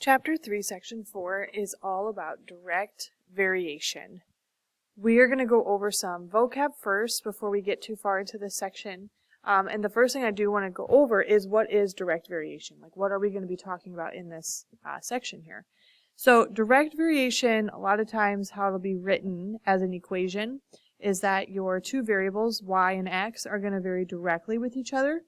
Chapter 3, Section 4 is all about direct variation. We are going to go over some vocab first before we get too far into this section. And the first thing I do want to go over is what is direct variation? Like, what are we going to be talking about in this section here? So direct variation, a lot of times how it'll be written as an equation is that your two variables, y and x, are going to vary directly with each other.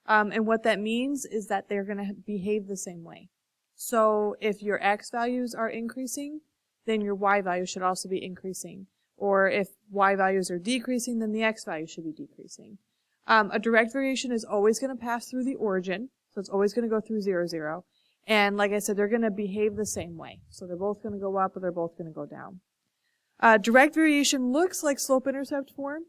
And what that means is that they're going to behave the same way. So if your x values are increasing, then your y value should also be increasing. Or if y values are decreasing, then the x value should be decreasing. A direct variation is always going to pass through the origin, so it's always going to go through 0, 0. And like I said, they're going to behave the same way. So they're both going to go up or they're both going to go down. Direct variation looks like slope-intercept form.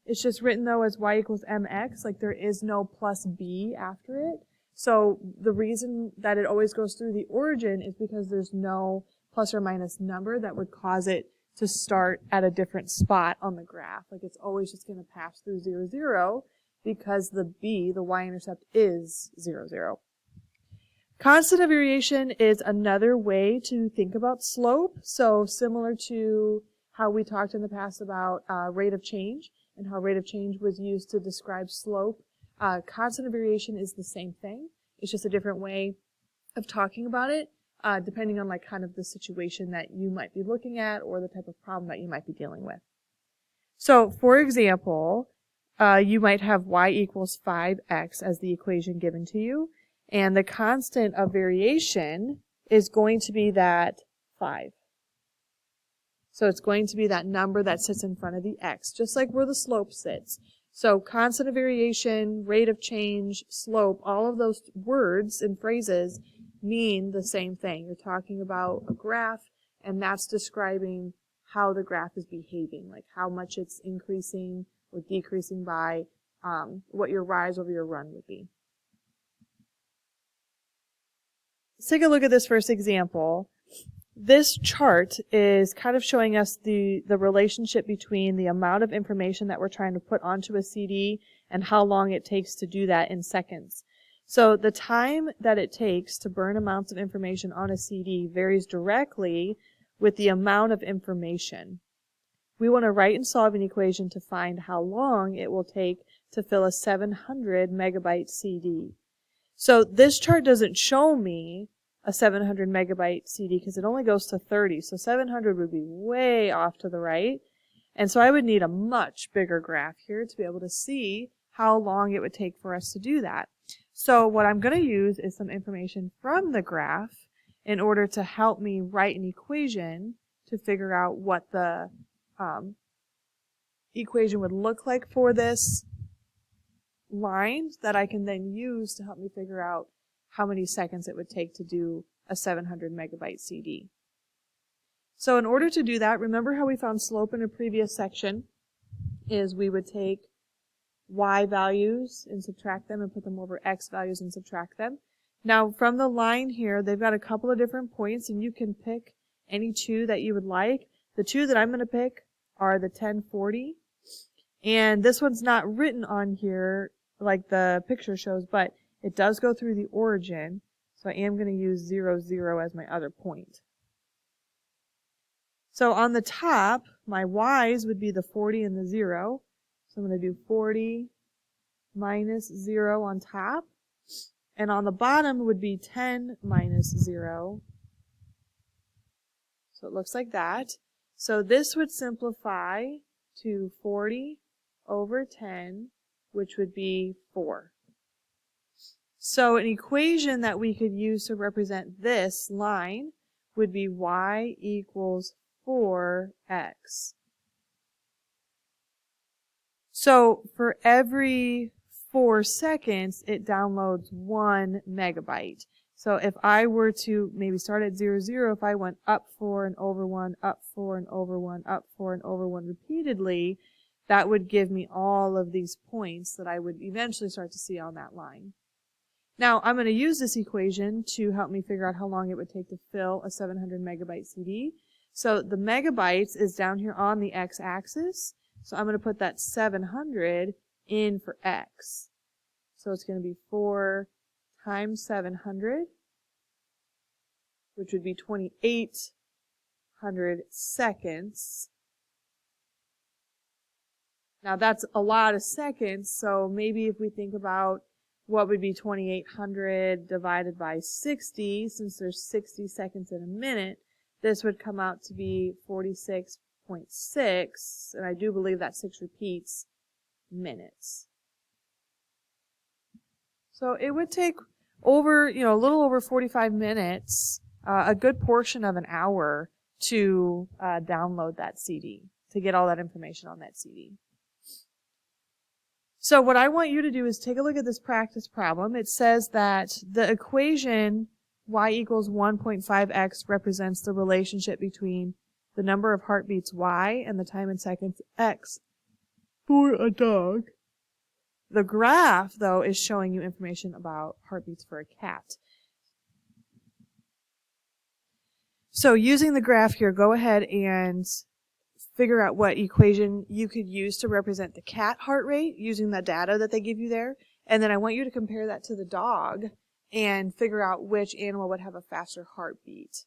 It's just written, though, as y equals mx, like there is no plus b after it. So the reason that it always goes through the origin is because there's no plus or minus number that would cause it to start at a different spot on the graph. Like it's always just going to pass through 0, 0 because the b, the y-intercept, is 0, 0. Constant of variation is another way to think about slope. So similar to how we talked in the past about rate of change and how rate of change was used to describe slope. Constant of variation is the same thing. It's just a different way of talking about it, depending on like kind of the situation that you might be looking at or the type of problem that you might be dealing with. So, for example, you might have y equals 5x as the equation given to you, and the constant of variation is going to be that 5. So it's going to be that number that sits in front of the x, just like where the slope sits. So constant of variation, rate of change, slope, all of those words and phrases mean the same thing. You're talking about a graph, and that's describing how the graph is behaving, like how much it's increasing or decreasing by, what your rise over your run would be. Let's take a look at this first example. This chart is kind of showing us the relationship between the amount of information that we're trying to put onto a CD and how long it takes to do that in seconds. So the time that it takes to burn amounts of information on a CD varies directly with the amount of information. We want to write and solve an equation to find how long it will take to fill a 700 megabyte CD. So this chart doesn't show me a 700 megabyte CD because it only goes to 30. So 700 would be way off to the right. And so I would need a much bigger graph here to be able to see how long it would take for us to do that. So what I'm going to use is some information from the graph in order to help me write an equation to figure out what the equation would look like for this line that I can then use to help me figure out how many seconds it would take to do a 700 megabyte CD. So in order to do that, remember how we found slope in a previous section is we would take y values and subtract them and put them over x values and subtract them. Now from the line here, they've got a couple of different points and you can pick any two that you would like. The two that I'm going to pick are the 1040. And this one's not written on here like the picture shows, but it does go through the origin, so I am going to use 0, 0 as my other point. So on the top, my y's would be the 40 and the 0. So I'm going to do 40 minus 0 on top. And on the bottom would be 10 minus 0. So it looks like that. So this would simplify to 40 over 10, which would be 4. So an equation that we could use to represent this line would be y equals 4x. So for every 4 seconds, it downloads 1 megabyte. So if I were to maybe start at 0, 0, if I went up 4 and over 1, up 4 and over 1, up 4 and over 1 repeatedly, that would give me all of these points that I would eventually start to see on that line. Now, I'm going to use this equation to help me figure out how long it would take to fill a 700 megabyte CD. So the megabytes is down here on the x-axis. So I'm going to put that 700 in for x. So it's going to be 4 times 700 which would be 2,800 seconds. Now that's a lot of seconds, so maybe if we think about what would be 2,800 divided by 60, since there's 60 seconds in a minute, this would come out to be 46.6, and I do believe that 6 repeats, minutes. So it would take over, a little over 45 minutes, a good portion of an hour to download that CD, to get all that information on that CD. So what I want you to do is take a look at this practice problem. It says that the equation y equals 1.5x represents the relationship between the number of heartbeats y and the time in seconds x for a dog. The graph, though, is showing you information about heartbeats for a cat. So using the graph here, go ahead and figure out what equation you could use to represent the cat heart rate using the data that they give you there. And then I want you to compare that to the dog and figure out which animal would have a faster heartbeat.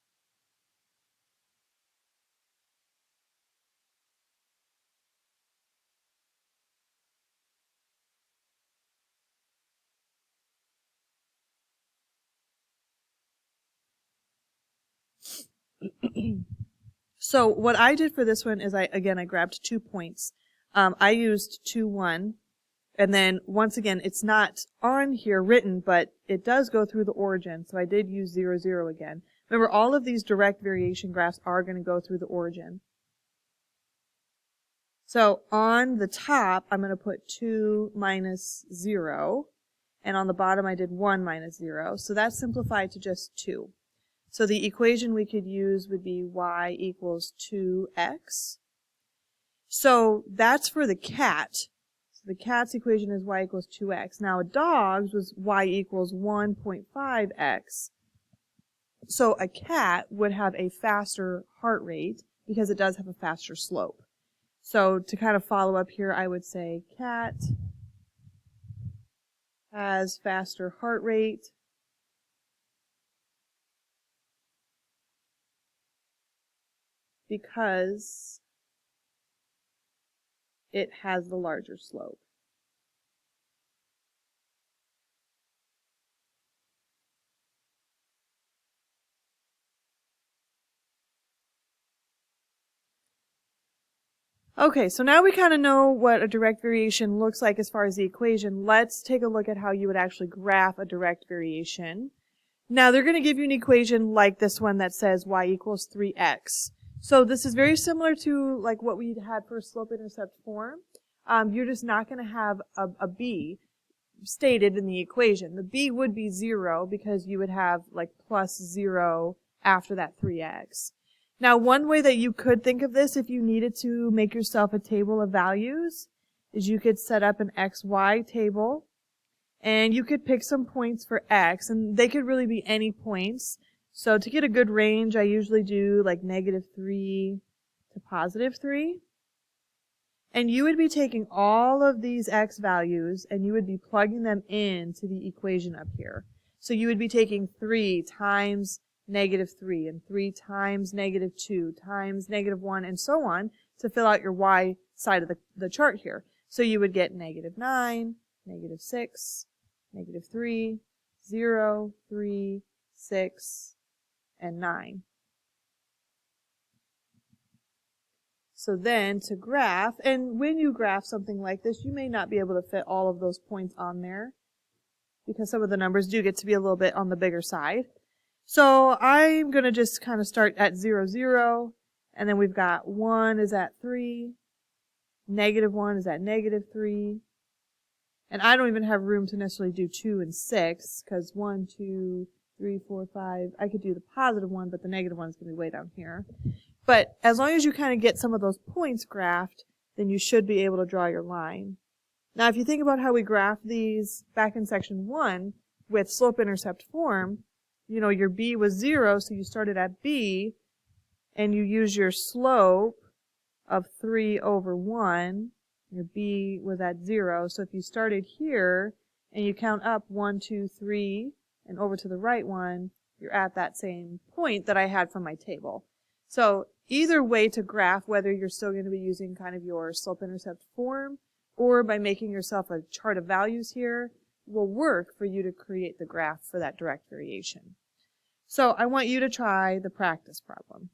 So what I did for this one is I grabbed 2 points. I used 2, 1, and then once again, it's not on here written, but it does go through the origin, so I did use 0, 0 again. Remember, all of these direct variation graphs are going to go through the origin. So on the top, I'm going to put 2 minus 0, and on the bottom I did 1 minus 0, so that's simplified to just 2. So the equation we could use would be y equals 2x. So that's for the cat. So the cat's equation is y equals 2x. Now a dog's was y equals 1.5x. So a cat would have a faster heart rate because it does have a faster slope. So to kind of follow up here, I would say cat has faster heart rate because it has the larger slope. Okay, so now we kind of know what a direct variation looks like as far as the equation. Let's take a look at how you would actually graph a direct variation. Now they're going to give you an equation like this one that says y equals 3x. So this is very similar to like what we had for slope-intercept form. You're just not going to have a b stated in the equation. The b would be 0 because you would have like plus 0 after that 3x. Now one way that you could think of this if you needed to make yourself a table of values is you could set up an xy table and you could pick some points for x, and they could really be any points. So to get a good range, I usually do like -3 to +3. And you would be taking all of these x values and you would be plugging them into the equation up here. So you would be taking 3 times -3 and 3 times -2 times -1 and so on to fill out your y side of the chart here. So you would get -9, -6, -3, 0, 3, 6, and 9. So then to graph, and when you graph something like this, you may not be able to fit all of those points on there because some of the numbers do get to be a little bit on the bigger side. So I'm going to just kind of start at 0, 0, and then we've got 1 is at 3, -1 is at -3, and I don't even have room to necessarily do 2 and 6 because 1, 2, 3, 4, 5, I could do the +1, but the -1 is going to be way down here. But as long as you kind of get some of those points graphed, then you should be able to draw your line. Now if you think about how we graphed these back in section 1 with slope-intercept form, your b was 0, so you started at b, and you use your slope of 3 over 1. Your b was at 0, so if you started here and you count up 1, 2, 3, and over to the right one, you're at that same point that I had from my table. So either way to graph, whether you're still going to be using kind of your slope-intercept form or by making yourself a chart of values here, will work for you to create the graph for that direct variation. So I want you to try the practice problem.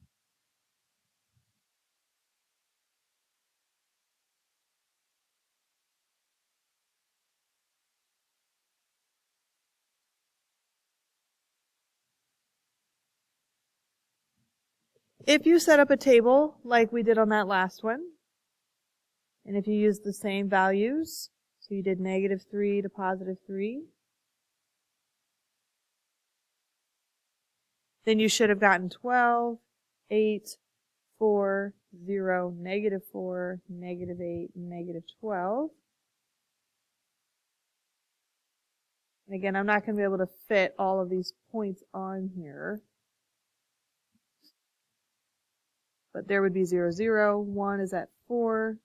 If you set up a table like we did on that last one, and if you use the same values, so you did -3 to +3, then you should have gotten 12, 8, 4, 0, -4, -8, -12. And again, I'm not going to be able to fit all of these points on here. But there would be 0, 0, 1 is at 4,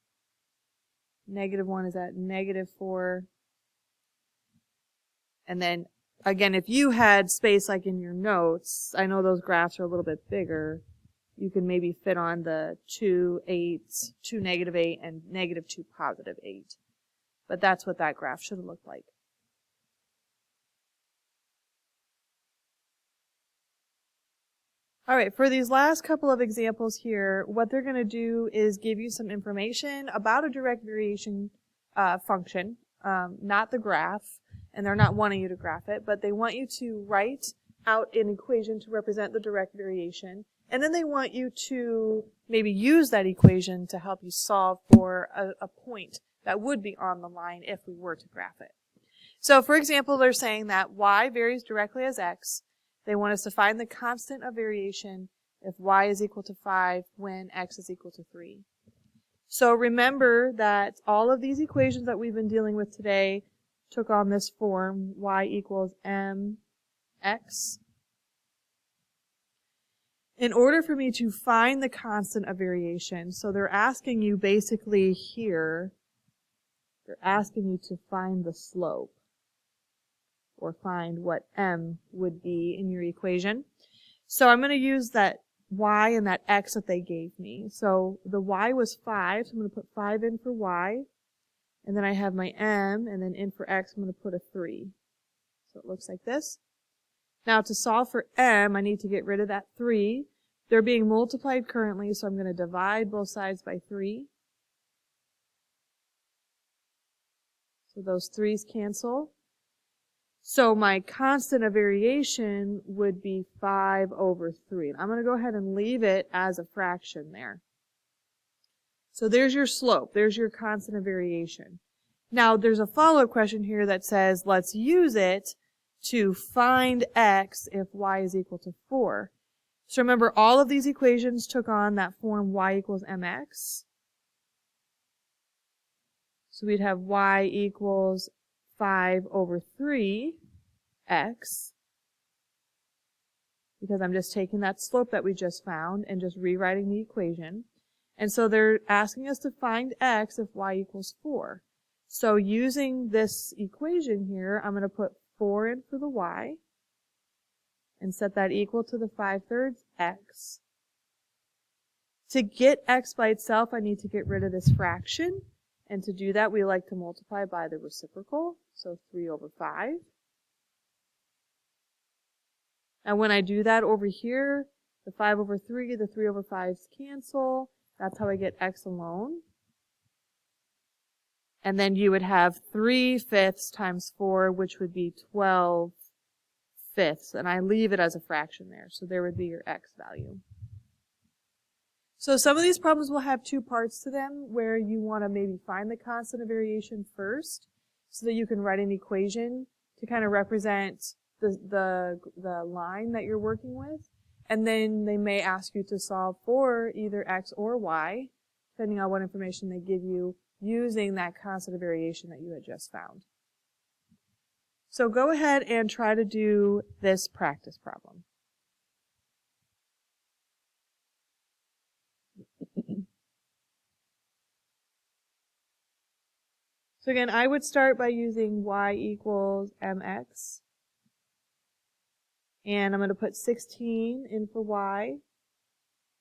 -1 is at -4. And then, again, if you had space like in your notes, I know those graphs are a little bit bigger, you can maybe fit on the 2, 8, 2, -8, and -2, +8. But that's what that graph should have looked like. All right, for these last couple of examples here, what they're going to do is give you some information about a direct variation function, not the graph, and they're not wanting you to graph it, but they want you to write out an equation to represent the direct variation, and then they want you to maybe use that equation to help you solve for a point that would be on the line if we were to graph it. So, for example, they're saying that y varies directly as x. They want us to find the constant of variation if y is equal to 5 when x is equal to 3. So remember that all of these equations that we've been dealing with today took on this form, y equals mx. In order for me to find the constant of variation, so they're asking you basically here, they're asking you to find the slope, or find what m would be in your equation. So I'm going to use that y and that x that they gave me. So the y was 5, so I'm going to put 5 in for y, and then I have my m, and then in for x I'm going to put a 3. So it looks like this. Now to solve for m, I need to get rid of that 3. They're being multiplied currently, so I'm going to divide both sides by 3. So those 3's cancel. So my constant of variation would be 5 over 3. And I'm going to go ahead and leave it as a fraction there. So there's your slope. There's your constant of variation. Now there's a follow-up question here that says, let's use it to find x if y is equal to 4. So remember, all of these equations took on that form y equals mx. So we'd have y equals 5 over 3 x, because I'm just taking that slope that we just found and just rewriting the equation. And so they're asking us to find x if y equals 4. So using this equation here, I'm going to put 4 in for the y and set that equal to the 5/3 x. To get x by itself, I need to get rid of this fraction. And to do that, we like to multiply by the reciprocal, so 3 over 5. And when I do that over here, the 5 over 3, the 3 over 5's cancel. That's how I get x alone. And then you would have 3/5 times 4, which would be 12/5. And I leave it as a fraction there. So there would be your x value. So some of these problems will have two parts to them, where you want to maybe find the constant of variation first, so that you can write an equation to kind of represent the line that you're working with. And then they may ask you to solve for either x or y, depending on what information they give you, using that constant of variation that you had just found. So go ahead and try to do this practice problem. So again, I would start by using y equals mx. And I'm going to put 16 in for y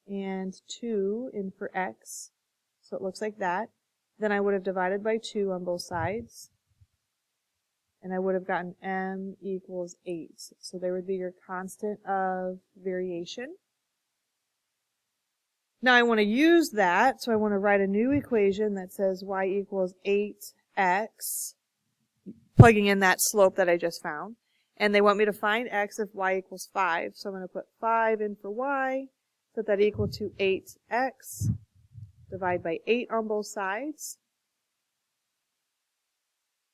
and 2 in for x. So it looks like that. Then I would have divided by 2 on both sides. And I would have gotten m equals 8. So there would be your constant of variation. Now I want to use that, so I want to write a new equation that says y equals 8x, plugging in that slope that I just found. And they want me to find x if y equals 5. So I'm going to put 5 in for y, set that equal to 8x, divide by 8 on both sides.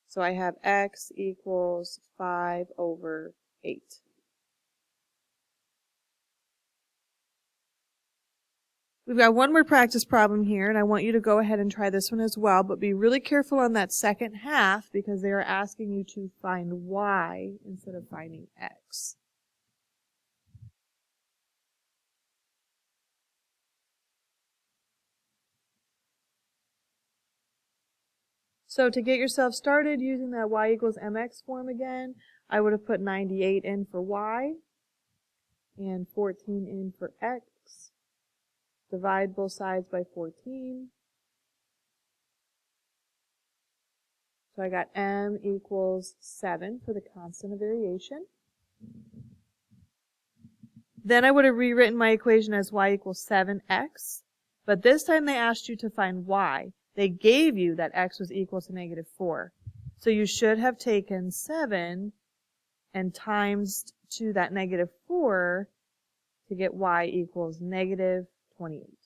So I have x equals 5 over 8. We've got one more practice problem here, and I want you to go ahead and try this one as well, but be really careful on that second half because they are asking you to find y instead of finding x. So to get yourself started using that y equals mx form again, I would have put 98 in for y and 14 in for x. Divide both sides by 14. So I got m equals 7 for the constant of variation. Then I would have rewritten my equation as y equals 7x, but this time they asked you to find y. They gave you that x was equal to negative 4. So you should have taken 7 and times to that negative 4 to get y equals negative 28.